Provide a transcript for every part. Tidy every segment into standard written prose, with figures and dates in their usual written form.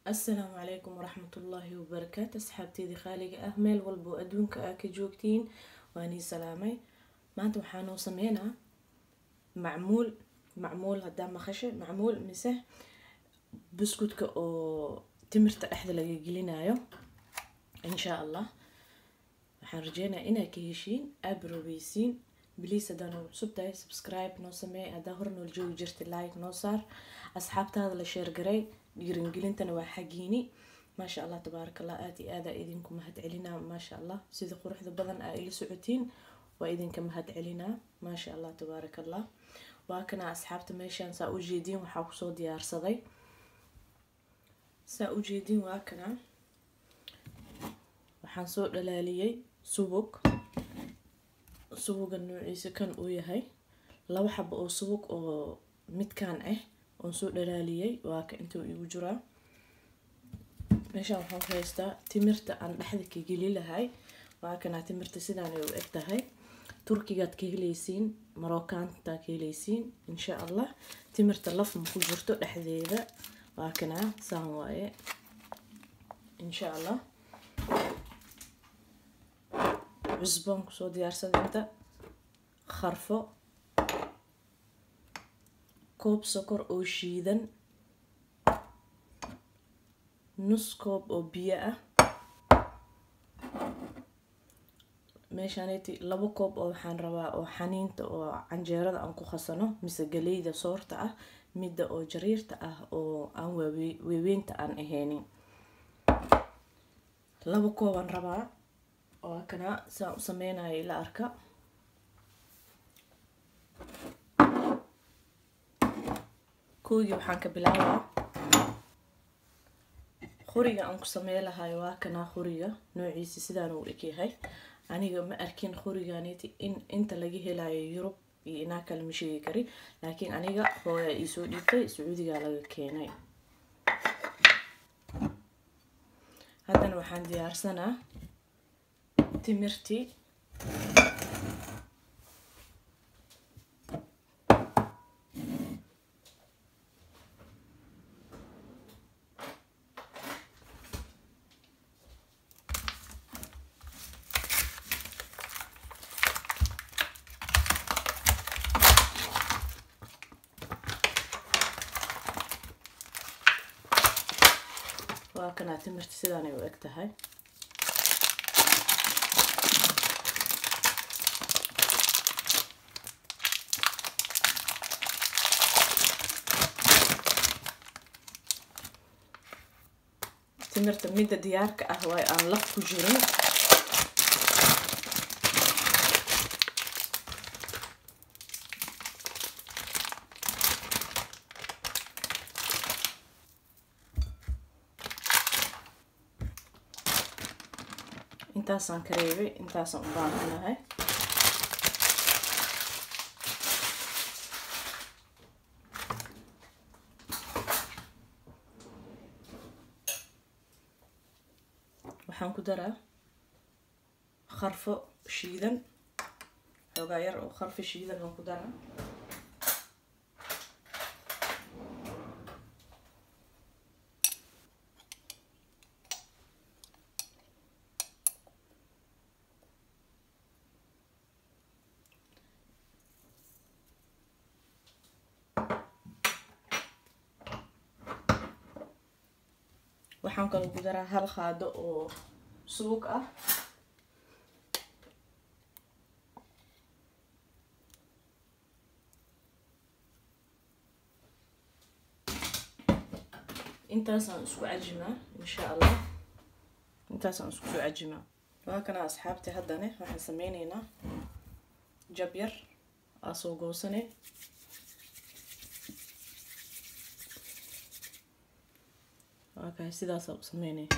السلام عليكم ورحمة الله وبركاته. أصحابتي دي خالق أهمل والبو أدونك جوجتين واني سلامي. ما أنتم حانو سمينا معمول قدام خشة معمول مسه بسكوت أو تمرت أحد اللي قلنايو إن شاء الله. حرجينا إنا كيشين أبروبيسين بليس دانو سبتاي سبسكرايب نو سمي أدهرنو الجو جرت لايك نو صار أصحابتي هذا اللي شير قري dhiirigelintan waa xagiini maasha allah tabaarakallah aad iyo aad idinku mahad celinaa maasha allah sida quruxda badan ay ila socotiin waa idinka mahad celinaa maasha allah tabaarakallah. waa kana asxaabta meeshan saa u jeedin waxa ku soo diyaarsaday saa u jeedin waa kana waxaan soo dhalaaliyay subuga nuuciisa kan uu yahay laba xabo oo subug oo midkaan ah oo soo dhalaaliyay waa ka intuu igu jiraa meeshaan waxaan haystaa timirta aan dhaxda ka geli lahay waa kana timirta sidaan ay u eg tahay turkigaad ka helaysiin marookaanta ka helaysiin insha allah timirta laf ma ku jirto dhexdeeda waa kana saan waaye insha allah cusbaan ku soo diyaarsaday inta kharfo koob sokor oo shiidan nus koob oo biyo ah meeshaaneti laba koob oo waxaan rabaa oo xaniinta oo canjeerada aan ku khasano mise galeyda soorta ah midda oo jariirta ah oo aan weeweynta aan ahaynin laba koob aan rabaa oo kana saan u sameynayo ila arka koogi waxaan ka bilaabaa khuriga aan ku sameey lahay waa kana khuriga noociisa sidaan uu eg yahay aniga ma arkin khurigaaniti in inta laga helayo Yurub iyo inaa kale ma sheegi kari laakiin aniga hooyo ii soo dhiibtay Sacuudiga laga keenay. haddana waxaan diyaarsanaa timirtii waa kana timirta sidaan ay u eg tahay timirta midda diyaarka ah waa aan laf ku jirin intaasaan ka reebay intaasaan u baahanahay waxaan ku daraa kharfo shiidan xoogaa yar oo kharfo shiidan aan ku daraa waxaan kaloo ku daraa hal qaado oo subug ah intaasaan isku cajimaa insha allah intaasaan isku soo cajimaa waa kana asxaabti haddana waxaan sameynaynaa jab yar aa soo goosanay waa kahay sidaas u sameynay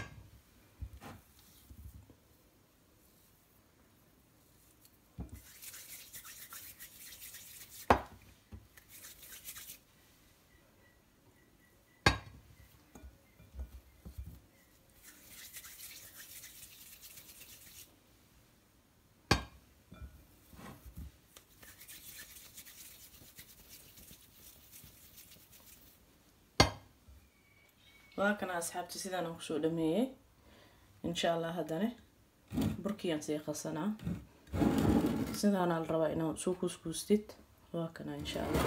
وهكذا أصحابتي سيدا نقصو دمية إن شاء الله هداني بركيان سيخصنا سيدا أنا الرواء إنه سو كوسكوستيت وهكذا إن شاء الله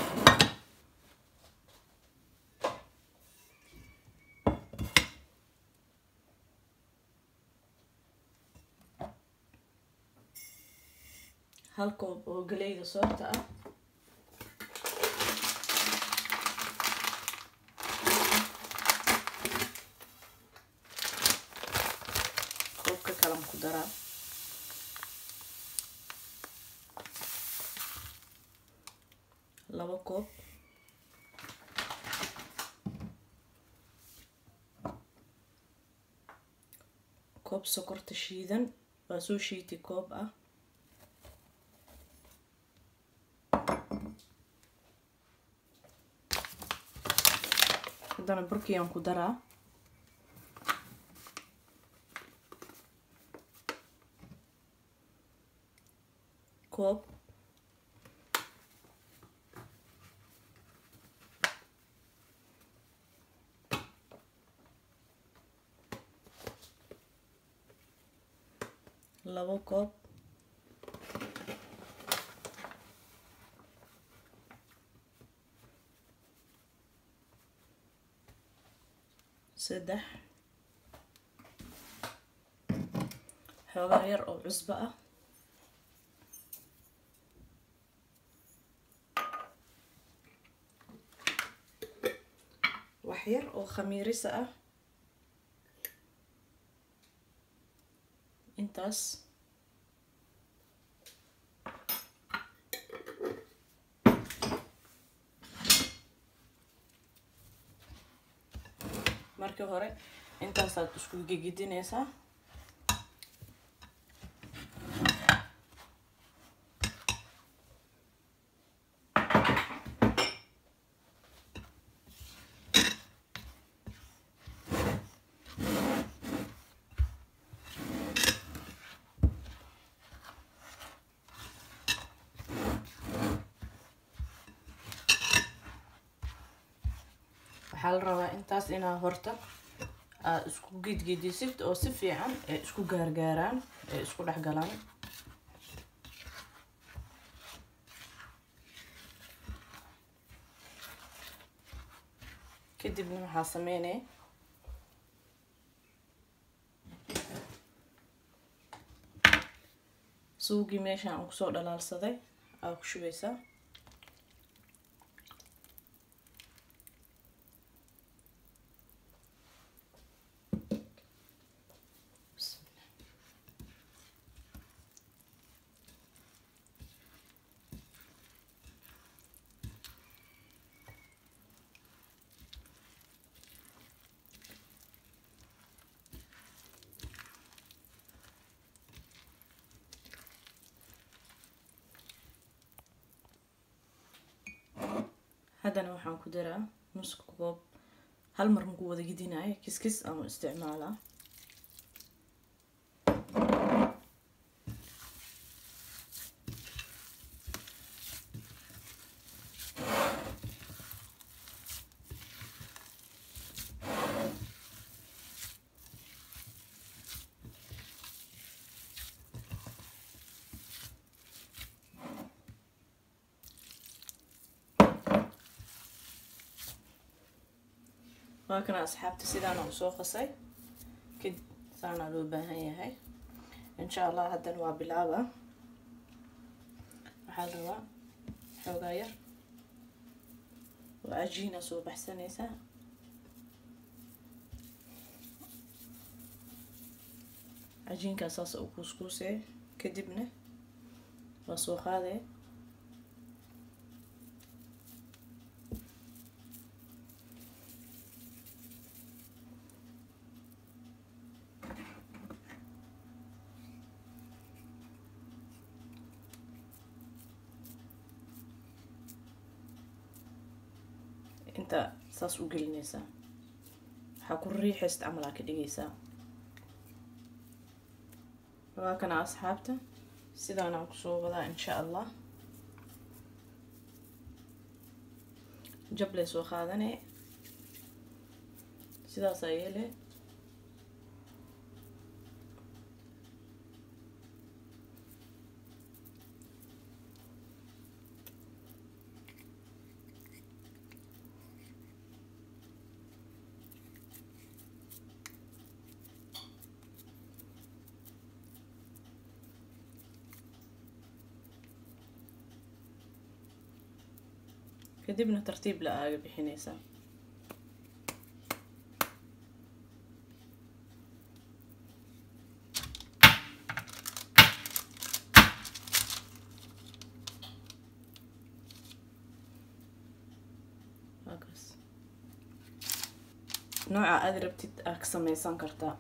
هالكوب وقليل صوتها كوب كلام كدرة لو كوب كوب سكر تشيدن وسو شيتي كوب هدانا بركيان كدرة كوب لو كوب سدح حوغا ير أو عصبة وحير أو خميرسة انتاس markii hore intaasaad isku gegedinaysaa waxaa la rabaa intaas inaa horta aad isku gidgidisid oo si fiican ee isku gaargaaraan ee isku dhex galaan kadibna waxaa sameynay suugii meeshaan aan kusoo dhalaalsaday aa ku shubaysaa هذا waxaan ku daraa nus koob hal mar ku wada gidinaay kiskis ama isticmaala وهكذا أصحابتي سيدانا وسو قصي كد سانا لو باهي هاي إن شاء الله هذا نوع بلعبة وحال روا حوغاير وعجينة سو بحسنيسا عجين كاساس أو كوسكوسي كدبنة وسو خاذي انت ساس وقلنيسا حاكو الريح استعملها كدقيسا وهكذا أصحابته سيدانا وكسوبة إن شاء الله جبلي سو خاذني sidaas ayay leh kadibna tartiib la aaga bixinaysaa nooca aad rabtid aad ka samaysan kartaa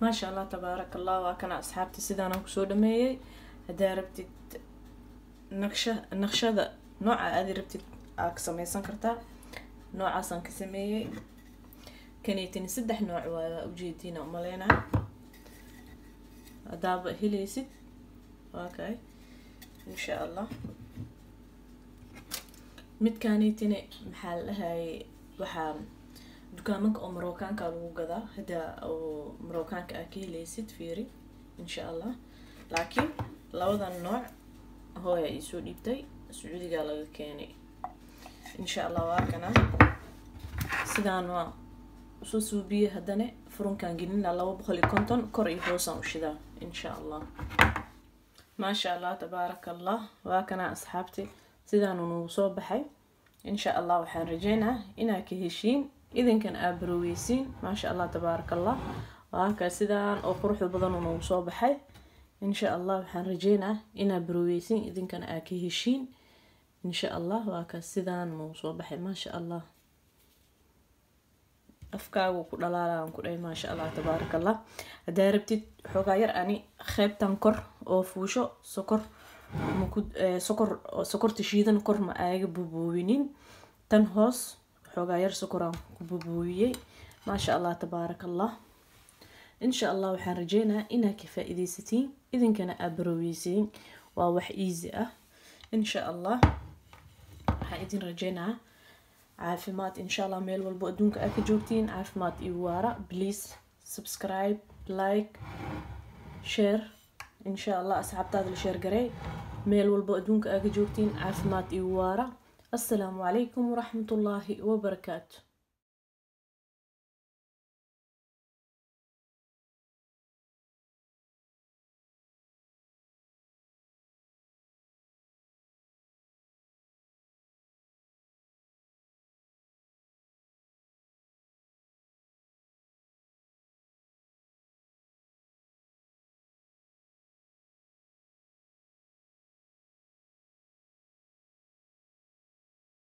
ما شاء الله تبارك الله. وكان أصحابتي سيدان أنا كسو دميي هدا ربتي نقشة ذا نوع هذه ربتي أكسميسان كرتا نوع أصلا كسميي كانيتين سدح نوع وجيتينا ومالينا أداب هليسد اوكي إن شاء الله مد كانيتين محل هاي وحام دكامك أو مروكانك أو قذا هدا أو مروكانك أكيد ليست فيري إن شاء الله. لكن لو ذا النوع هو يسود يبتي السعودي قال كاني إن شاء الله. واكنا سيدان وسوسو بيه هدني فرون كان جنين الله وبخلي كنتن كري حوسان وشدا إن شاء الله. ما شاء الله تبارك الله. واكنا أصحابتي سيدان ونوصوب بحي إن شاء الله. وحان رجينا إنا كهشين إذن كان أبرويسين ما شاء الله تبارك الله. وهكا سيدان أو قروح البضن ونوصوب بحي إن شاء الله. وحان رجينا إنا برويسين إذن كان أكهشين إن شاء الله. وهكا سيدان ونوصوب بحي ما شاء الله. أفكار وكل لا ما شاء الله تبارك الله. داربتي حقاير أني خيب تنكر أو فوشو سكر مكود سكر تشيدن كر ما أجيب بوينين تنهوس حقاير سكران بوبويي ما شاء الله تبارك الله. إن شاء الله. وحان رجينا إنا كفائدة ستين إذن كان أبرويسين ووح إيزي إن شاء الله. حايدين رجينا عافمات إن شاء الله. ميل والبقدونك أكي جوكتين عافمات إيوارا. بليز سبسكرايب لايك شير إن شاء الله. أصحاب تاد الشير قري ميل والبقدونك أكي جوكتين عافمات إيوارا. السلام عليكم ورحمة الله وبركاته.